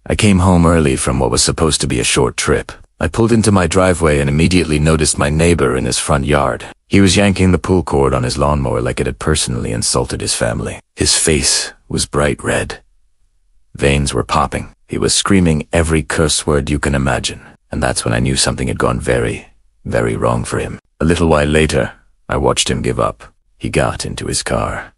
I came home early from what was supposed to be a short trip. I pulled into my driveway and immediately noticed my neighbor in his front yard. He was yanking the pull cord on his lawnmower like it had personally insulted his family. His face was bright red. Veins were popping. He was screaming every curse word you can imagine. And that's when I knew something had gone very, very wrong for him. A little while later, I watched him give up. He got into his car.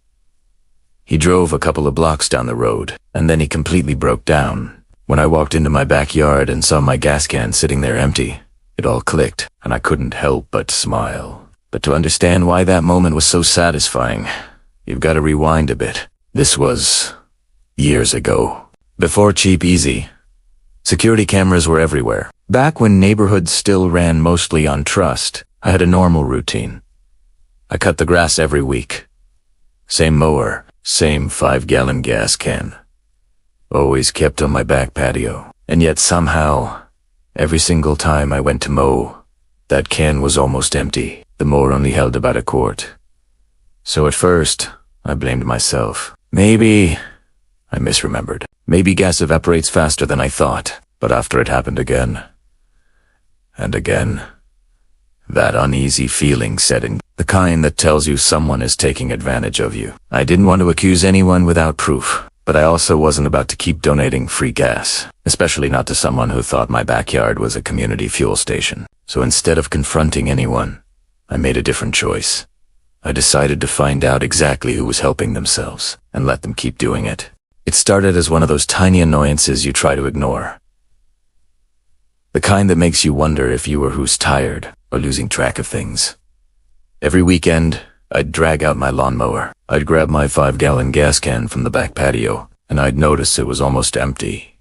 He drove a couple of blocks down the road, and then he completely broke down. When I walked into my backyard and saw my gas can sitting there empty, it all clicked, and I couldn't help but smile. But to understand why that moment was so satisfying, you've got to rewind a bit. This was years ago. Before Cheap Easy, security cameras were everywhere. Back when neighborhoods still ran mostly on trust, I had a normal routine. I cut the grass every week. Same mower, same 5-gallon gas can. Always kept on my back patio. And yet somehow, every single time I went to mow, that can was almost empty. The mower only held about a quart. So at first, I blamed myself. Maybe I misremembered. Maybe gas evaporates faster than I thought. But after it happened again, and again, that uneasy feeling set in, the kind that tells you someone is taking advantage of you. I didn't want to accuse anyone without proof, but I also wasn't about to keep donating free gas, especially not to someone who thought my backyard was a community fuel station. So instead of confronting anyone, I made a different choice. I decided to find out exactly who was helping themselves and let them keep doing it. It started as one of those tiny annoyances you try to ignore. The kind that makes you wonder if you or who's tired or losing track of things. Every weekend, I'd drag out my lawnmower. I'd grab my 5-gallon gas can from the back patio, and I'd notice it was almost empty.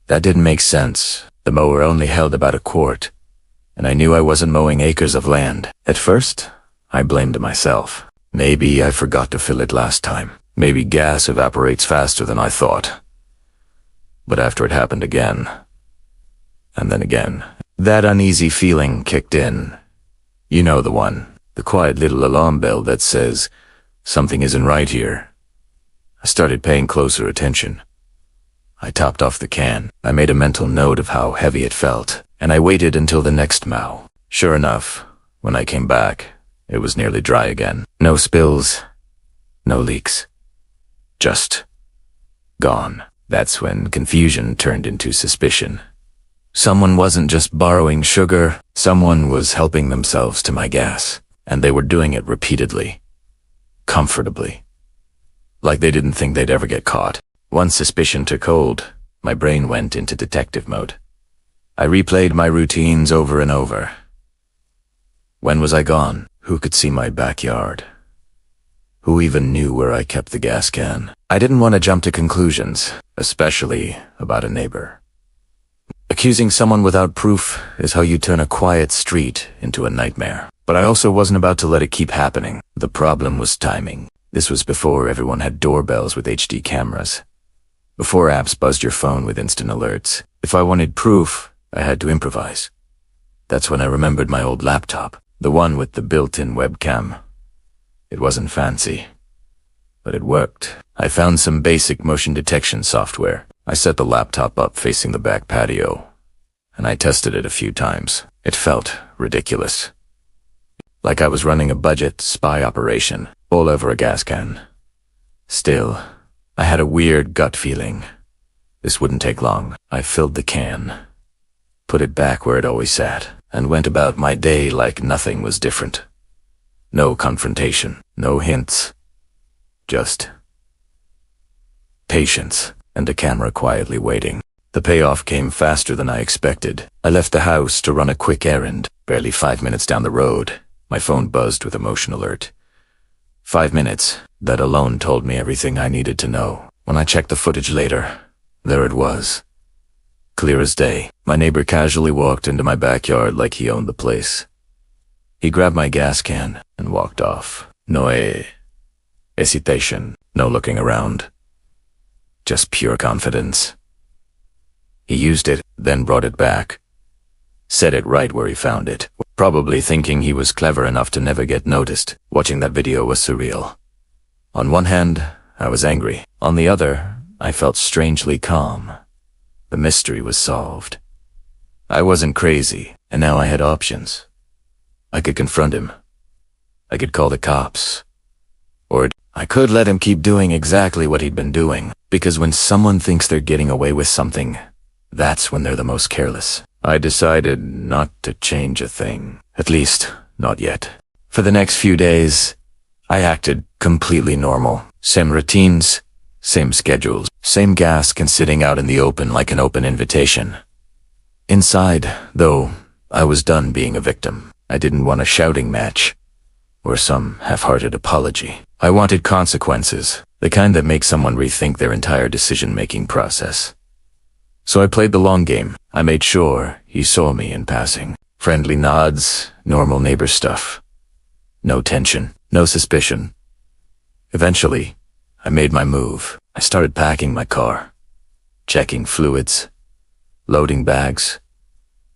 That didn't make sense. The mower only held about a quart, and I knew I wasn't mowing acres of land. At first, I blamed myself. Maybe I forgot to fill it last time. Maybe gas evaporates faster than I thought. But after it happened again, and then again, that uneasy feeling kicked in. You know the one, the quiet little alarm bell that says, something isn't right here. I started paying closer attention. I topped off the can. I made a mental note of how heavy it felt, and I waited until the next mow. Sure enough, when I came back, it was nearly dry again. No spills, no leaks. Just gone. That's when confusion turned into suspicion. Someone wasn't just borrowing sugar, someone was helping themselves to my gas, and they were doing it repeatedly, comfortably, like they didn't think they'd ever get caught. Once suspicion took hold, my brain went into detective mode. I replayed my routines over and over. When was I gone? Who could see my backyard? Who even knew where I kept the gas can? I didn't want to jump to conclusions, especially about a neighbor. Accusing someone without proof is how you turn a quiet street into a nightmare. But I also wasn't about to let it keep happening. The problem was timing. This was before everyone had doorbells with HD cameras. Before apps buzzed your phone with instant alerts. If I wanted proof, I had to improvise. That's when I remembered my old laptop, the one with the built-in webcam. It wasn't fancy, but it worked. I found some basic motion detection software. I set the laptop up facing the back patio, and I tested it a few times. It felt ridiculous. Like I was running a budget spy operation all over a gas can. Still, I had a weird gut feeling. This wouldn't take long. I filled the can, put it back where it always sat, and went about my day like nothing was different. No confrontation, no hints, just patience and a camera quietly waiting. The payoff came faster than I expected. I left the house to run a quick errand. Barely 5 minutes down the road, my phone buzzed with a motion alert. 5 minutes. That alone told me everything I needed to know. When I checked the footage later, there it was. Clear as day. My neighbor casually walked into my backyard like he owned the place. He grabbed my gas can and walked off. No hesitation, no looking around. Just pure confidence. He used it, then brought it back. Set it right where he found it, probably thinking he was clever enough to never get noticed. Watching that video was surreal. On one hand, I was angry. On the other, I felt strangely calm. The mystery was solved. I wasn't crazy, and now I had options. I could confront him. I could call the cops. Or I could let him keep doing exactly what he'd been doing, because when someone thinks they're getting away with something, that's when they're the most careless. I decided not to change a thing. At least, not yet. For the next few days, I acted completely normal. Same routines, same schedules, same gas can sitting out in the open like an open invitation. Inside, though, I was done being a victim. I didn't want a shouting match or some half-hearted apology. I wanted consequences, the kind that make someone rethink their entire decision-making process. So I played the long game. I made sure he saw me in passing. Friendly nods, normal neighbor stuff. No tension, no suspicion. Eventually, I made my move. I started packing my car, checking fluids, loading bags,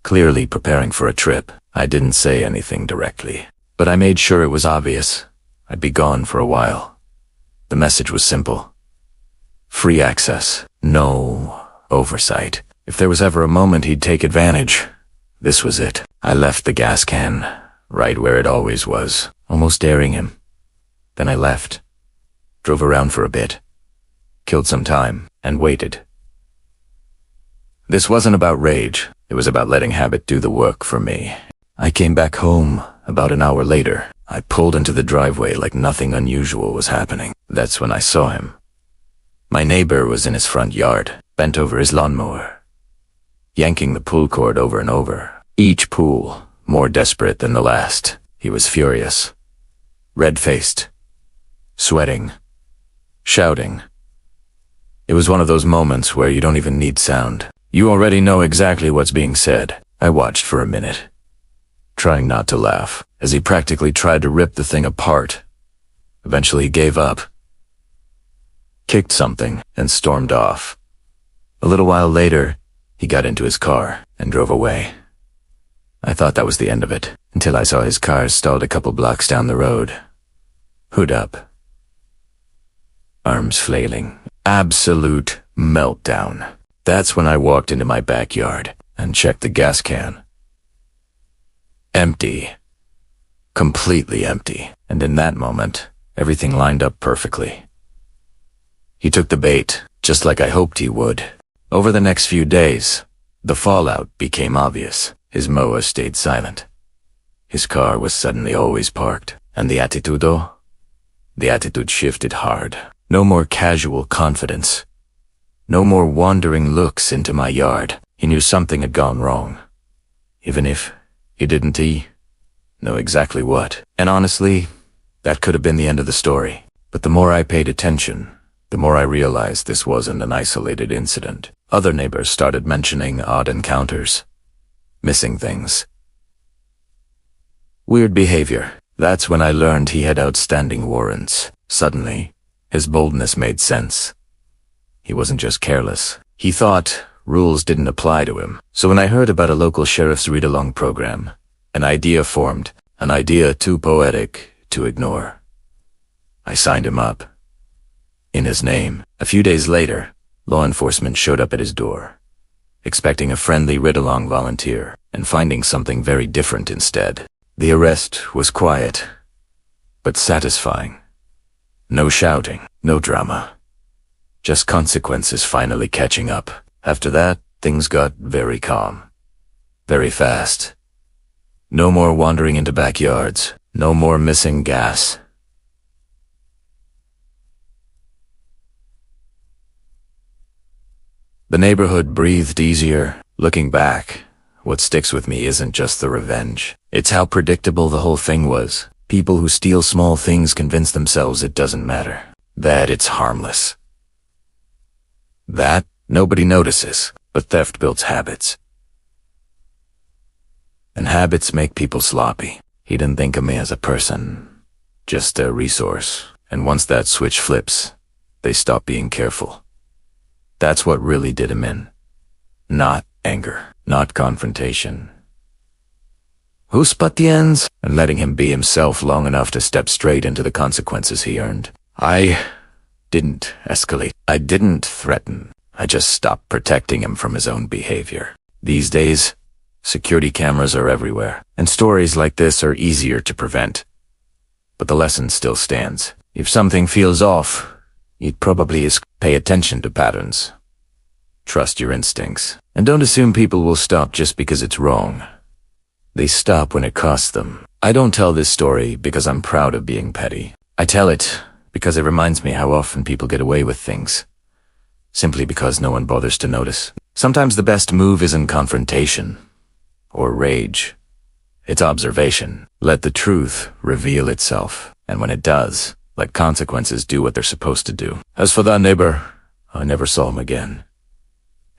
clearly preparing for a trip. I didn't say anything directly, but I made sure it was obvious. I'd be gone for a while. The message was simple. Free access, no oversight. If there was ever a moment he'd take advantage, this was it. I left the gas can right where it always was, almost daring him. Then I left, drove around for a bit, killed some time, and waited. This wasn't about rage. It was about letting habit do the work for me. I came back home about an hour later. I pulled into the driveway like nothing unusual was happening. That's when I saw him. My neighbor was in his front yard, bent over his lawnmower, yanking the pull cord over and over, each pull more desperate than the last. He was furious, red-faced, sweating, shouting. It was one of those moments where you don't even need sound. You already know exactly what's being said. I watched for a minute, trying not to laugh, as he practically tried to rip the thing apart. Eventually he gave up, kicked something, and stormed off. A little while later, he got into his car and drove away. I thought that was the end of it, until I saw his car stalled a couple blocks down the road. Hood up, arms flailing. Absolute meltdown. That's when I walked into my backyard and checked the gas can. Empty. Completely empty. And in that moment, everything lined up perfectly. He took the bait, just like I hoped he would. Over the next few days, the fallout became obvious. His mower stayed silent. His car was suddenly always parked. And the attitude shifted hard. No more casual confidence. No more wandering looks into my yard. He knew something had gone wrong. Even if he didn't know exactly what. And honestly, that could have been the end of the story. But the more I paid attention, the more I realized this wasn't an isolated incident. Other neighbors started mentioning odd encounters, missing things, weird behavior. That's when I learned he had outstanding warrants. Suddenly, his boldness made sense. He wasn't just careless. He thought rules didn't apply to him. So when I heard about a local sheriff's read-along program, an idea formed, an idea too poetic to ignore. I signed him up. In his name. A few days later, law enforcement showed up at his door, expecting a friendly read-along volunteer, and finding something very different instead. The arrest was quiet, but satisfying. No shouting, no drama. Just consequences finally catching up. After that, things got very calm. Very fast. No more wandering into backyards. No more missing gas. The neighborhood breathed easier. Looking back, what sticks with me isn't just the revenge. It's how predictable the whole thing was. People who steal small things convince themselves it doesn't matter, that it's harmless. That nobody notices, but theft builds habits. And habits make people sloppy. He didn't think of me as a person, just a resource. And once that switch flips, they stop being careful. That's what really did him in. Not anger, not confrontation. Who's but the ends? And letting him be himself long enough to step straight into the consequences he earned. I didn't escalate. I didn't threaten. I just stopped protecting him from his own behavior. These days, security cameras are everywhere, and stories like this are easier to prevent. But the lesson still stands. If something feels off, it probably is. Pay attention to patterns. Trust your instincts. And don't assume people will stop just because it's wrong. They stop when it costs them. I don't tell this story because I'm proud of being petty. I tell it because it reminds me how often people get away with things, simply because no one bothers to notice. Sometimes the best move isn't confrontation or rage. It's observation. Let the truth reveal itself. And when it does, let consequences do what they're supposed to do. As for that neighbor, I never saw him again.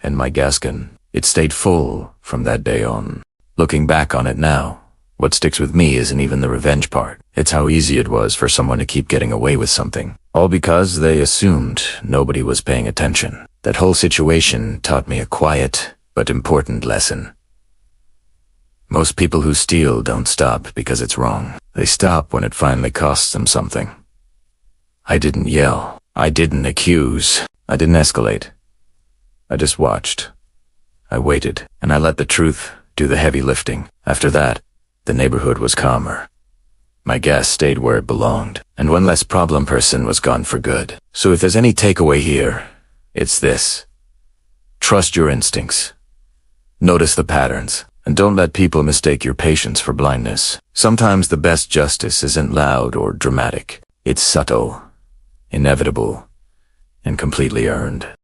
And my gaskin, it stayed full from that day on. Looking back on it now, what sticks with me isn't even the revenge part. It's how easy it was for someone to keep getting away with something. All because they assumed nobody was paying attention. That whole situation taught me a quiet but important lesson. Most people who steal don't stop because it's wrong. They stop when it finally costs them something. I didn't yell. I didn't accuse. I didn't escalate. I just watched. I waited, and I let the truth do the heavy lifting. After that, the neighborhood was calmer. My gas stayed where it belonged, and one less problem person was gone for good. So if there's any takeaway here, it's this. Trust your instincts. Notice the patterns, and don't let people mistake your patience for blindness. Sometimes the best justice isn't loud or dramatic. It's subtle, inevitable, and completely earned.